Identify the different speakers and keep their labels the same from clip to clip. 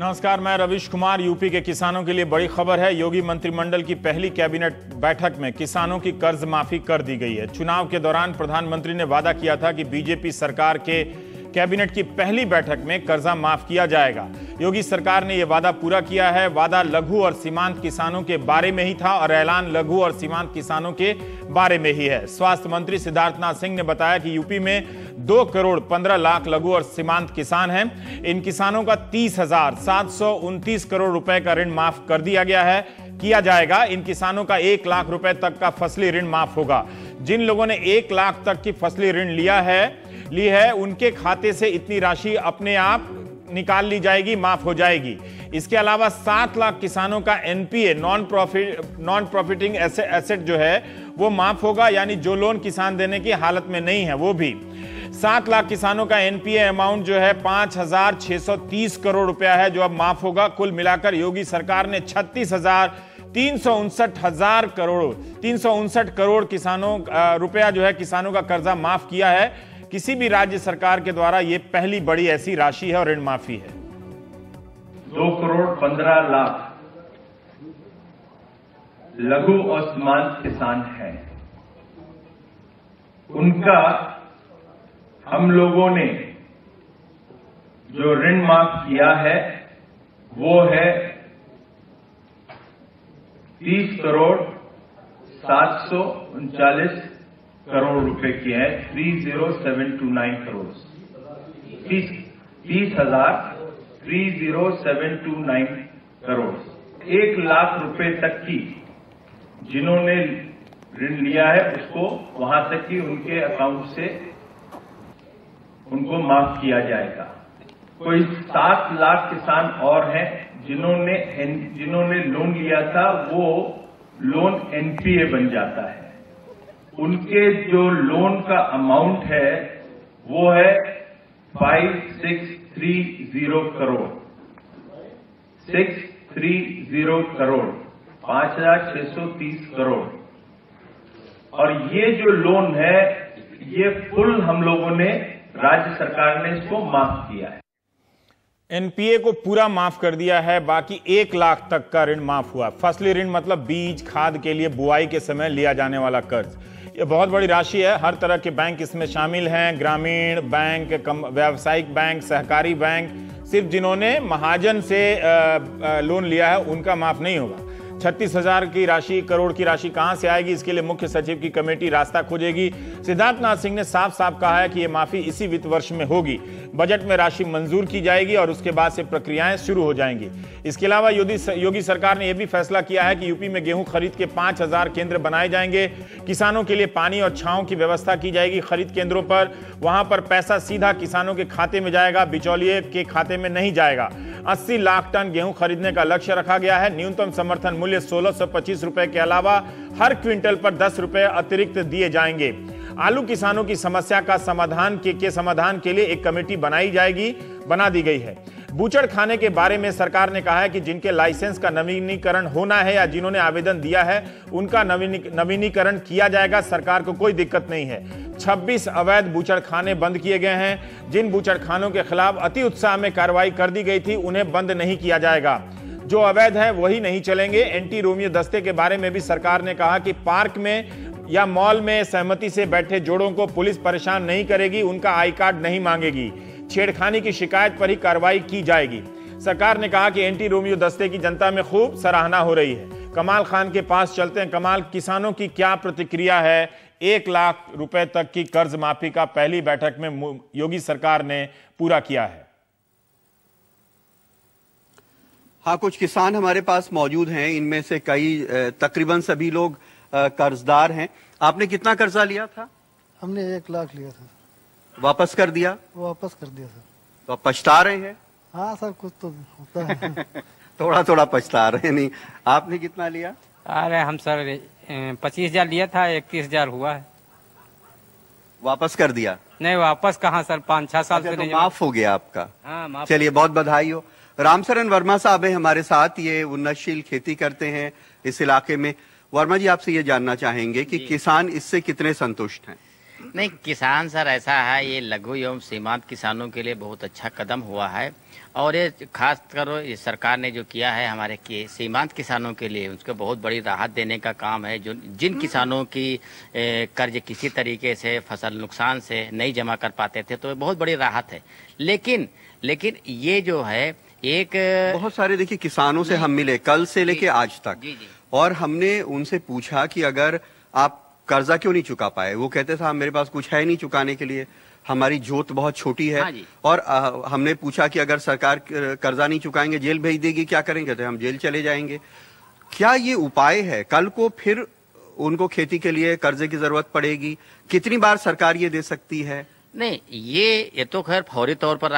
Speaker 1: नमस्कार, मैं रविश कुमार। यूपी के किसानों के लिए बड़ी खबर है। योगी मंत्रिमंडल की पहली कैबिनेट बैठक में किसानों की कर्ज माफी कर दी गई है। चुनाव के दौरान प्रधानमंत्री ने वादा किया था कि बीजेपी सरकार के कैबिनेट की पहली बैठक में कर्जा माफ किया जाएगा। योगी सरकार ने यह वादा पूरा किया है। वादा लघु और सीमांत किसानों के बारे में ही था और ऐलान लघु और सीमांत किसानों के बारे में ही है। स्वास्थ्य मंत्री सिद्धार्थनाथ सिंह ने बताया कि यूपी में 2 करोड़ 15 लाख लघु और सीमांत किसान हैं। इन किसानों का 30,729 करोड़ रुपए का ऋण माफ कर दिया किया जाएगा। इन किसानों का 1 लाख रुपए तक का फसली ऋण माफ होगा। जिन लोगों ने 1 लाख तक की फसली ऋण ली है उनके खाते से इतनी राशि अपने आप निकाल ली जाएगी, माफ हो जाएगी। इसके अलावा 7 लाख किसानों का एनपीए नॉन प्रॉफिटिंग एसेट जो है वो माफ होगा, यानी जो लोन किसान देने की हालत में नहीं है वो भी। 7 लाख किसानों का एनपीए अमाउंट जो है 5,630 करोड़ रुपया है जो अब माफ होगा। कुल मिलाकर योगी सरकार ने 359 करोड़ किसानों रुपया जो है किसानों का कर्जा माफ किया है। किसी भी राज्य सरकार के द्वारा यह पहली बड़ी ऐसी राशि है और ऋण माफी है।
Speaker 2: 2 करोड़ 15 लाख लघु और सीमांत किसान हैं। उनका हम लोगों ने जो ऋण माफ किया है वो है 30 करोड़ 739 करोड़ रुपए की है। 30,729 करोड़ 30,729 करोड़। 1 लाख रुपए तक की जिन्होंने ऋण लिया है उसको वहां तक की उनके अकाउंट से उनको माफ किया जाएगा। कोई 7 लाख किसान और हैं जिन्होंने लोन लिया था, वो लोन एनपीए बन जाता है। उनके जो लोन का अमाउंट है वो है 5630 करोड़ 630 करोड़ 5,630 करोड़। और ये जो लोन है ये फुल हम लोगों ने राज्य सरकार ने इसको माफ किया है।
Speaker 1: एनपीए को पूरा माफ कर दिया है। बाकी 1 लाख तक का ऋण माफ हुआ। फसली ऋण मतलब बीज खाद के लिए बुआई के समय लिया जाने वाला कर्ज। ये बहुत बड़ी राशि है। हर तरह के बैंक इसमें शामिल हैं। ग्रामीण बैंक, व्यावसायिक बैंक, सहकारी बैंक। सिर्फ जिन्होंने महाजन से लोन लिया है उनका माफ नहीं होगा। 36,000 करोड़ की राशि कहां से आएगी, इसके लिए मुख्य सचिव की कमेटी रास्ता खोजेगी। सिद्धार्थनाथ सिंह ने साफ साफ कहा है कि यह माफी इसी वित्त वर्ष में होगी। बजट में राशि मंजूर की जाएगी और उसके बाद से प्रक्रियाएं शुरू हो जाएंगी। इसके अलावा योगी सरकार ने यह भी फैसला किया है कि यूपी में गेहूं खरीद के 5,000 केंद्र बनाए जाएंगे। किसानों के लिए पानी और छांव की व्यवस्था की जाएगी खरीद केंद्रों पर। वहां पर पैसा सीधा किसानों के खाते में जाएगा, बिचौलिए के खाते में नहीं जाएगा। 80 लाख टन गेहूं खरीदने का लक्ष्य रखा गया है। न्यूनतम समर्थन मूल्य 1,625 रुपए के अलावा हर क्विंटल पर 10 रुपए अतिरिक्त दिए जाएंगे। आलू किसानों की समस्या का समाधान के लिए एक कमेटी बना दी गई है। बूचड़खाने के बारे में सरकार ने कहा है कि जिनके लाइसेंस का नवीनीकरण होना है या जिन्होंने आवेदन दिया है उनका नवीनीकरण किया जाएगा। सरकार को कोई दिक्कत नहीं है। 26 अवैध बूचड़खाने बंद किए गए हैं। जिन बूचड़खानों के खिलाफ अति उत्साह में कार्रवाई कर दी गई थी उन्हें बंद नहीं किया जाएगा। जो अवैध है वही नहीं चलेंगे। एंटी रोमियो दस्ते के बारे में भी सरकार ने कहा कि पार्क में या मॉल में सहमति से बैठे जोड़ों को पुलिस परेशान नहीं करेगी, उनका आई कार्ड नहीं मांगेगी। छेड़खानी की शिकायत पर ही कार्रवाई की जाएगी। सरकार ने कहा कि एंटी रोमियो दस्ते की जनता में खूब सराहना हो रही है। कमाल खान के पास चलते हैं। कमाल, किसानों की क्या प्रतिक्रिया है? 1 लाख रुपए तक की कर्ज माफी का पहली बैठक में योगी सरकार ने पूरा किया है।
Speaker 3: हाँ, कुछ किसान हमारे पास मौजूद हैं। इनमें से कई तकरीबन सभी लोग कर्जदार हैं। आपने कितना कर्जा लिया था?
Speaker 4: हमने 1 लाख लिया था।
Speaker 3: वापस कर दिया?
Speaker 4: वापस कर दिया सर।
Speaker 3: तो आप पछता रहे हैं?
Speaker 4: हाँ सर, कुछ तो होता है।
Speaker 3: थोड़ा थोड़ा पछता रहे नहीं। आपने कितना लिया?
Speaker 5: अरे हम सर 25,000 लिया था, 31,000 हुआ है।
Speaker 3: वापस कर दिया?
Speaker 5: नहीं, वापस कहाँ सर, 5-6 साल से
Speaker 3: तो माफ हो गया आपका?
Speaker 5: हाँ, माफ।
Speaker 3: चलिए, बहुत बधाई हो। रामशरण वर्मा साहब है हमारे साथ। ये उन्नतशील खेती करते हैं इस इलाके में। वर्मा जी, आपसे ये जानना चाहेंगे कि किसान इससे कितने संतुष्ट हैं?
Speaker 6: नहीं, किसान सर ऐसा है, ये लघु एवं सीमांत किसानों के लिए बहुत अच्छा कदम हुआ है। और ये खास कर ये सरकार ने जो किया है हमारे सीमांत किसानों के लिए, उसको बहुत बड़ी राहत देने का काम है। जो जिन किसानों की कर्ज किसी तरीके से फसल नुकसान से नहीं जमा कर पाते थे, तो ये बहुत बड़ी राहत है। लेकिन ये जो है एक
Speaker 3: बहुत सारे देखिए किसानों से हम मिले कल से लेके आज तक, और हमने उनसे पूछा कि अगर आप कर्जा क्यों नहीं चुका पाए, वो कहते थे मेरे पास कुछ है नहीं चुकाने के लिए, हमारी जोत बहुत छोटी है। और हमने पूछा कि अगर सरकार कर्जा नहीं चुकाएंगे जेल भेज देगी, क्या करेंगे? तो हम जेल चले जाएंगे। क्या ये उपाय है? कल को फिर उनको खेती के लिए कर्जे की जरूरत पड़ेगी, कितनी बार सरकार ये दे सकती है?
Speaker 6: नहीं, ये तो खैर फौरी तौर पर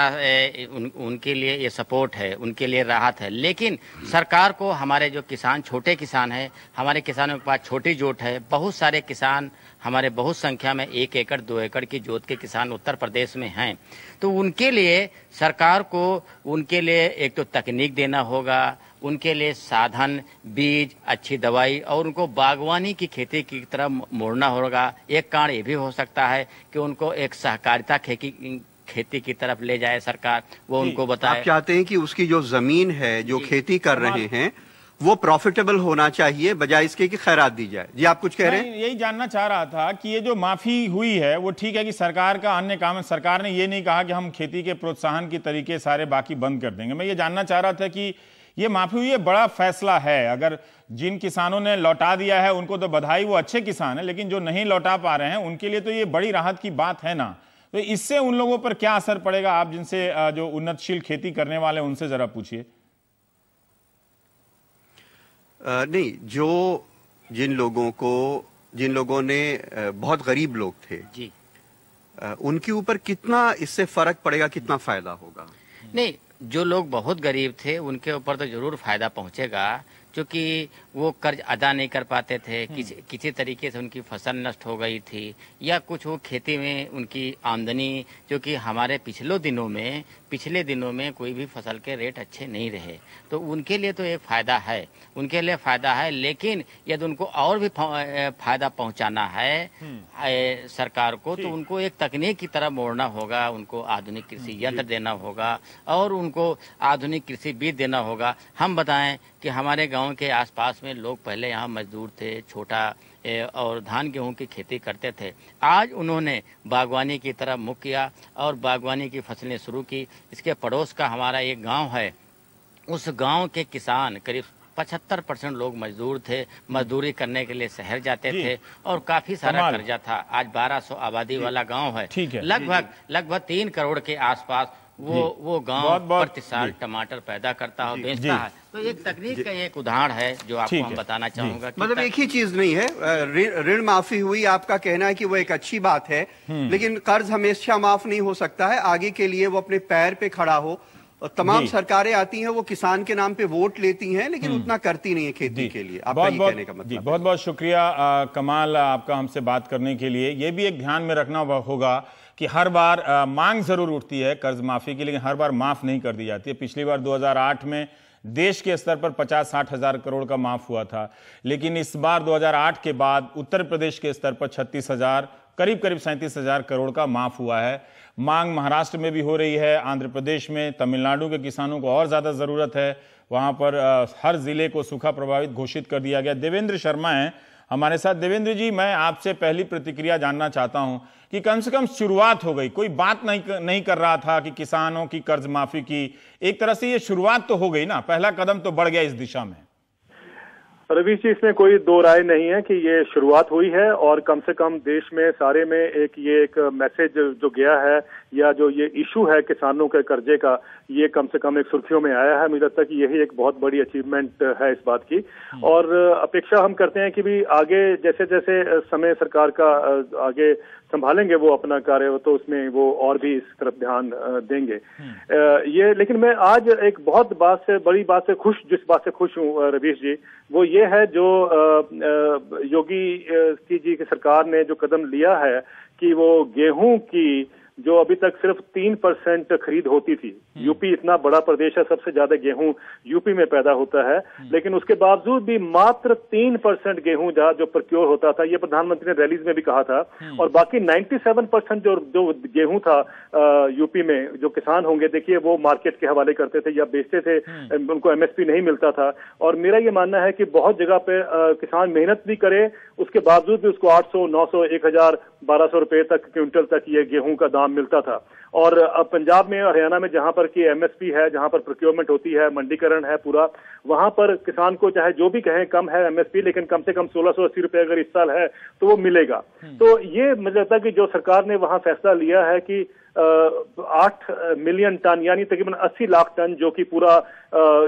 Speaker 6: उनके लिए ये सपोर्ट है, उनके लिए राहत है। लेकिन सरकार को हमारे जो किसान, छोटे किसान हैं, हमारे किसानों के पास छोटी जोत है। बहुत सारे किसान हमारे बहुत संख्या में 1 एकड़ 2 एकड़ की जोत के किसान उत्तर प्रदेश में हैं। तो उनके लिए सरकार को उनके लिए एक तो तकनीक देना होगा, उनके लिए साधन, बीज, अच्छी दवाई और उनको बागवानी की खेती की तरफ मोड़ना होगा। एक कारण ये भी हो सकता है कि उनको एक सहकारिता खेती की तरफ ले जाए सरकार, वो उनको बताए।
Speaker 3: आप चाहते हैं कि उसकी जो जमीन है, जो खेती कर रहे हैं, वो प्रॉफिटेबल होना चाहिए, बजाय इसके कि खैरात दी जाए। जी आप कुछ कह रहे हैं?
Speaker 1: यही जानना चाह रहा था कि ये जो माफी हुई है वो ठीक है कि सरकार का अन्य काम है, सरकार ने ये नहीं कहा कि हम खेती के प्रोत्साहन के तरीके सारे बाकी बंद कर देंगे। मैं ये जानना चाह रहा था कि ये माफी हुई है, बड़ा फैसला है। अगर जिन किसानों ने लौटा दिया है उनको तो बधाई, वो अच्छे किसान है, लेकिन जो नहीं लौटा पा रहे हैं उनके लिए तो ये बड़ी राहत की बात है ना। तो इससे उन लोगों पर क्या असर पड़ेगा? आप जिनसे जो उन्नतशील खेती करने वाले उनसे जरा पूछिए।
Speaker 3: नहीं, जिन लोगों ने बहुत गरीब लोग थे
Speaker 6: जी,
Speaker 3: उनके ऊपर कितना इससे फर्क पड़ेगा, कितना फायदा होगा?
Speaker 6: नहीं, जो लोग बहुत गरीब थे उनके ऊपर तो जरूर फायदा पहुंचेगा, क्योंकि वो कर्ज अदा नहीं कर पाते थे, किसी तरीके से उनकी फसल नष्ट हो गई थी, या कुछ वो खेती में उनकी आमदनी, जो कि हमारे पिछले दिनों में कोई भी फसल के रेट अच्छे नहीं रहे, तो उनके लिए तो एक फ़ायदा है। लेकिन यदि उनको और भी फ़ायदा पहुंचाना है सरकार को, तो उनको एक तकनीक की तरफ मोड़ना होगा, उनको आधुनिक कृषि यंत्र देना होगा और उनको आधुनिक कृषि बीज देना होगा। हम बताएं कि हमारे गांव के आसपास में लोग पहले यहाँ मजदूर थे, छोटा और धान गेहूं की खेती करते थे। आज उन्होंने बागवानी की तरफ मुख किया और बागवानी की फसलें शुरू की। इसके पड़ोस का हमारा एक गांव है, उस गांव के किसान करीब 75% लोग मजदूर थे, मजदूरी करने के लिए शहर जाते थे और काफी सारा कर्जा था। आज 1200 आबादी वाला गांव है, लगभग 3 करोड़ के आसपास वो गांव प्रति साल टमाटर पैदा करता है, बेचता है। तो एक तकनीक का एक उदाहरण है जो आपको हम बताना चाहूंगा।
Speaker 3: मतलब एक ही चीज नहीं है, ऋण माफी हुई, आपका कहना है कि वो एक अच्छी बात है, लेकिन कर्ज हमेशा माफ नहीं हो सकता है। आगे के लिए वो अपने पैर पे खड़ा हो। और तमाम सरकारें आती हैं, वो किसान के नाम पे वोट लेती हैं, लेकिन उतना करती नहीं है खेती के लिए। आपका ये कहने का मतलब?
Speaker 1: बहुत बहुत शुक्रिया कमाल आपका हमसे बात करने के लिए। ये भी एक ध्यान में रखना होगा कि हर बार मांग जरूर उठती है कर्ज माफी की, लेकिन हर बार माफ नहीं कर दी जाती है। पिछली बार 2008 में देश के स्तर पर 50-60 हजार करोड़ का माफ हुआ था, लेकिन इस बार 2008 के बाद उत्तर प्रदेश के स्तर पर 36,000, करीब 37,000 करोड़ का माफ हुआ है। मांग महाराष्ट्र में भी हो रही है, आंध्र प्रदेश में, तमिलनाडु के किसानों को और ज्यादा जरूरत है। वहां पर हर जिले को सूखा प्रभावित घोषित कर दिया गया। देवेंद्र शर्मा हैं हमारे साथ। देवेंद्र जी, मैं आपसे पहली प्रतिक्रिया जानना चाहता हूं कि कम से कम शुरुआत हो गई, कोई बात नहीं कर रहा था कि किसानों की कर्ज माफी की, एक तरह से ये शुरुआत तो हो गई ना, पहला कदम तो बढ़ गया इस दिशा में।
Speaker 7: रवीश जी, इसमें कोई दो राय नहीं है कि ये शुरुआत हुई है और कम से कम देश में सारे में एक मैसेज जो गया है, या जो ये इशू है किसानों के कर्जे का, ये कम से कम एक सुर्खियों में आया है। मुझे लगता है कि यही एक बहुत बड़ी अचीवमेंट है इस बात की। और अपेक्षा हम करते हैं कि भी आगे जैसे जैसे समय सरकार का आगे संभालेंगे वो अपना कार्य, तो उसमें वो और भी इस तरफ ध्यान देंगे। ये लेकिन मैं आज एक बहुत जिस बात से खुश हूँ रवीश जी, वो ये है जो योगी जी की सरकार ने जो कदम लिया है कि वो गेहूं की जो अभी तक सिर्फ 3% खरीद होती थी। यूपी इतना बड़ा प्रदेश है, सबसे ज्यादा गेहूं यूपी में पैदा होता है, लेकिन उसके बावजूद भी मात्र 3% गेहूं जो प्रोक्योर होता था, ये प्रधानमंत्री ने रैलीज में भी कहा था। और बाकी 97% जो गेहूं था यूपी में, जो किसान होंगे देखिए वो मार्केट के हवाले करते थे या बेचते थे, उनको एमएसपी नहीं मिलता था। और मेरा ये मानना है कि बहुत जगह पे किसान मेहनत भी करे, उसके बावजूद भी उसको 800, 900, 1000, 1200 रुपए तक क्विंटल तक ये गेहूं का दाम मिलता था। और अब पंजाब में, हरियाणा में जहां पर की एमएसपी है, जहां पर प्रोक्योरमेंट होती है, मंडीकरण है पूरा, वहां पर किसान को चाहे जो भी कहें कम है एमएसपी, लेकिन कम से कम 1680 रुपए अगर इस साल है तो वो मिलेगा। तो ये मुझे लगता है कि जो सरकार ने वहां फैसला लिया है कि 8 मिलियन टन यानी तकरीबन 80 लाख टन जो कि पूरा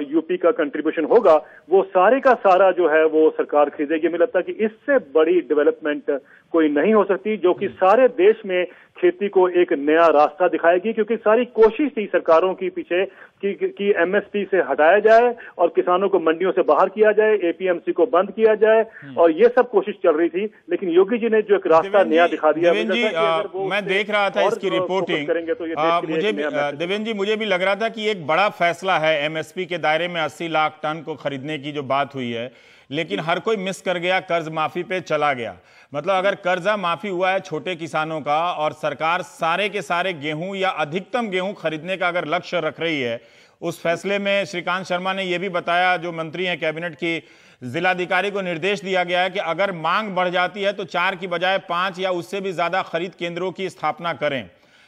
Speaker 7: यूपी का कंट्रीब्यूशन होगा, वो सारे का सारा जो है वो सरकार खरीदेगी। मुझे लगता है कि इससे बड़ी डेवलपमेंट कोई नहीं हो सकती, जो कि सारे देश में खेती को एक नया रास्ता दिखाएगी, क्योंकि सारी कोशिश थी सरकारों की पीछे कि एमएसपी से हटाया जाए और किसानों को मंडियों से बाहर किया जाए, एपीएमसी को बंद किया जाए, और ये सब कोशिश चल रही थी। लेकिन योगी जी ने जो एक रास्ता नया दिखा दिया,
Speaker 1: मैं देख रहा था इसकी रिपोर्टिंग करेंगे तो मुझे भी, देवेंद्र जी, मुझे भी लग रहा था कि एक बड़ा फैसला है एमएसपी के दायरे में 80 लाख टन को खरीदने की जो बात हुई है, लेकिन हर कोई मिस कर गया, कर्ज माफी पे चला गया। मतलब अगर कर्जा माफी हुआ है छोटे किसानों का और सरकार सारे के सारे गेहूं या अधिकतम गेहूं खरीदने का अगर लक्ष्य रख रही है, उस फैसले में श्रीकांत शर्मा ने यह भी बताया, जो मंत्री हैं कैबिनेट की, जिलाधिकारी को निर्देश दिया गया है कि अगर मांग बढ़ जाती है तो 4 की बजाय 5 या उससे भी ज्यादा खरीद केंद्रों की स्थापना करें।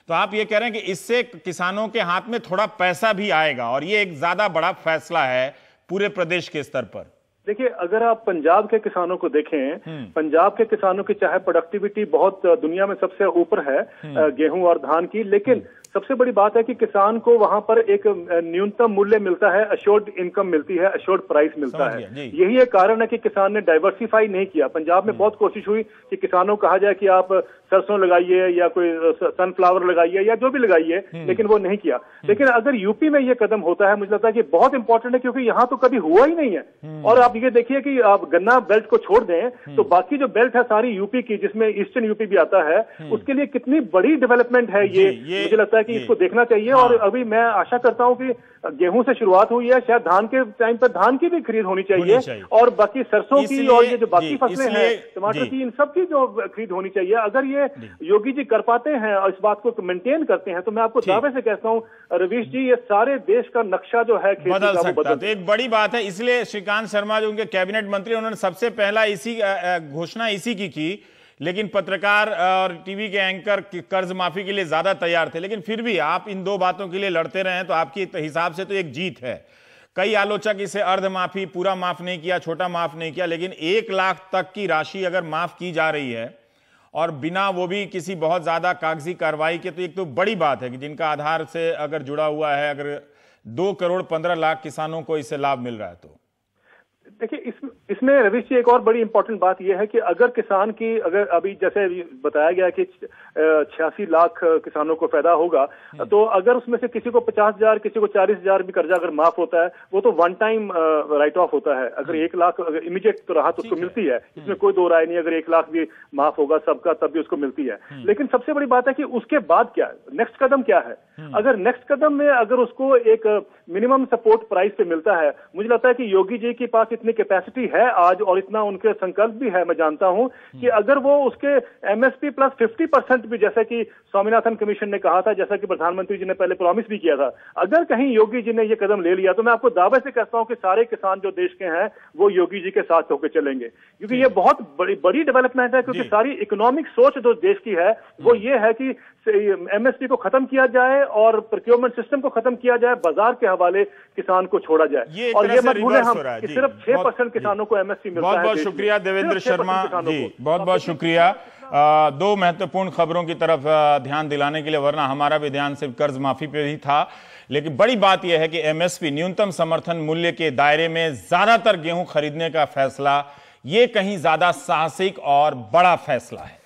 Speaker 1: तो आप ये कह रहे हैं कि इससे किसानों के हाथ में थोड़ा पैसा भी आएगा, और ये एक ज्यादा बड़ा फैसला है पूरे प्रदेश के स्तर पर।
Speaker 7: देखिए, अगर आप पंजाब के किसानों को देखें, पंजाब के किसानों की चाहे प्रोडक्टिविटी बहुत दुनिया में सबसे ऊपर है गेहूं और धान की, लेकिन सबसे बड़ी बात है कि किसान को वहां पर एक न्यूनतम मूल्य मिलता है, अश्योर्ड इनकम मिलती है, अश्योर्ड प्राइस मिलता है। यही एक कारण है कि किसान ने डाइवर्सिफाई नहीं किया। पंजाब में बहुत कोशिश हुई कि किसानों को कहा जाए कि आप सरसों लगाइए या कोई सनफ्लावर लगाइए या जो भी लगाइए, लेकिन वो नहीं किया। लेकिन अगर यूपी में ये कदम होता है, मुझे लगता है कि बहुत इंपॉर्टेंट है, क्योंकि यहाँ तो कभी हुआ ही नहीं है। और आप ये देखिए कि आप गन्ना बेल्ट को छोड़ दें तो बाकी जो बेल्ट है सारी यूपी की, जिसमें ईस्टर्न यूपी भी आता है, उसके लिए कितनी बड़ी डेवलपमेंट है ये मुझे लगता है कि इसको देखना चाहिए। और अभी मैं आशा करता हूं कि गेहूं से शुरुआत हुई है, शायद धान के टाइम पर धान की भी खरीद होनी चाहिए, और बाकी सरसों की और ये जो बाकी फसलें हैं, टमाटर की, इन सब की जो खरीद होनी चाहिए। अगर ये योगी जी कर पाते हैं और इस बात को मेंटेन करते हैं, तो मैं आपको दावे से कहता हूं रवीश जी, ये सारे देश का नक्शा जो है खेती
Speaker 1: बदल
Speaker 7: का
Speaker 1: सकता है। तो एक बड़ी बात है, इसलिए श्रीकांत शर्मा जो उनके कैबिनेट मंत्री, उन्होंने सबसे पहला इसी घोषणा इसी की, लेकिन पत्रकार और टीवी के एंकर कर्ज माफी के लिए ज्यादा तैयार थे। लेकिन फिर भी आप इन दो बातों के लिए लड़ते रहे, तो आपकी हिसाब से तो एक जीत है। कई आलोचक इसे अर्ध माफी, पूरा माफ नहीं किया, छोटा माफ नहीं किया, लेकिन 1 लाख तक की राशि अगर माफ की जा रही है और बिना वो भी किसी बहुत ज्यादा कागजी कार्रवाई के, तो एक तो बड़ी बात है कि जिनका आधार से अगर जुड़ा हुआ है, अगर 2 करोड़ 15 लाख किसानों को इससे लाभ मिल रहा है। तो
Speaker 7: देखिए, इसमें रवीश जी एक और बड़ी इंपॉर्टेंट बात यह है कि अगर किसान की, अगर अभी जैसे बताया गया कि 86 लाख किसानों को फायदा होगा, तो अगर उसमें से किसी को 50,000, किसी को 40,000 भी कर्जा अगर माफ होता है, वो तो वन टाइम राइट ऑफ होता है। अगर 1 लाख अगर इमीडिएट तो राहत उसको मिलती है, इसमें कोई दो राय नहीं। अगर 1 लाख भी माफ होगा सबका, तब भी उसको मिलती है। लेकिन सबसे बड़ी बात है कि उसके बाद क्या, नेक्स्ट कदम क्या है। अगर नेक्स्ट कदम में अगर उसको एक मिनिमम सपोर्ट प्राइस पे मिलता है, मुझे लगता है कि योगी जी के पास इतनी कैपेसिटी है आज, और इतना उनके संकल्प भी है, मैं जानता हूं कि अगर वो उसके एमएसपी प्लस 50% भी, जैसे कि स्वामीनाथन कमीशन ने कहा था, जैसा कि प्रधानमंत्री जी ने पहले प्रॉमिस भी किया था, अगर कहीं योगी जी ने ये कदम ले लिया, तो मैं आपको दावे से कहता हूं कि सारे किसान जो देश के हैं वो योगी जी के साथ होकर चलेंगे, क्योंकि ये बहुत बड़ी डेवलपमेंट है। क्योंकि सारी इकोनॉमिक सोच जो देश की है वो ये है कि एमएसपी को खत्म किया जाए और प्रोक्योरमेंट सिस्टम को खत्म किया जाए, बाजार के हवाले किसान को छोड़ा जाए। और ये मत भूलें हम कि सिर्फ 6% किसानों को एमएसपी मिलता है।
Speaker 1: बहुत बहुत शुक्रिया देवेंद्र शर्मा जी, बहुत बहुत शुक्रिया। 2 महत्वपूर्ण खबरों की तरफ ध्यान दिलाने के लिए, वरना हमारा भी ध्यान सिर्फ कर्ज माफी पे ही था। लेकिन बड़ी बात यह है कि एमएसपी, न्यूनतम समर्थन मूल्य के दायरे में ज्यादातर गेहूं खरीदने का फैसला, ये कहीं ज्यादा साहसिक और बड़ा फैसला है।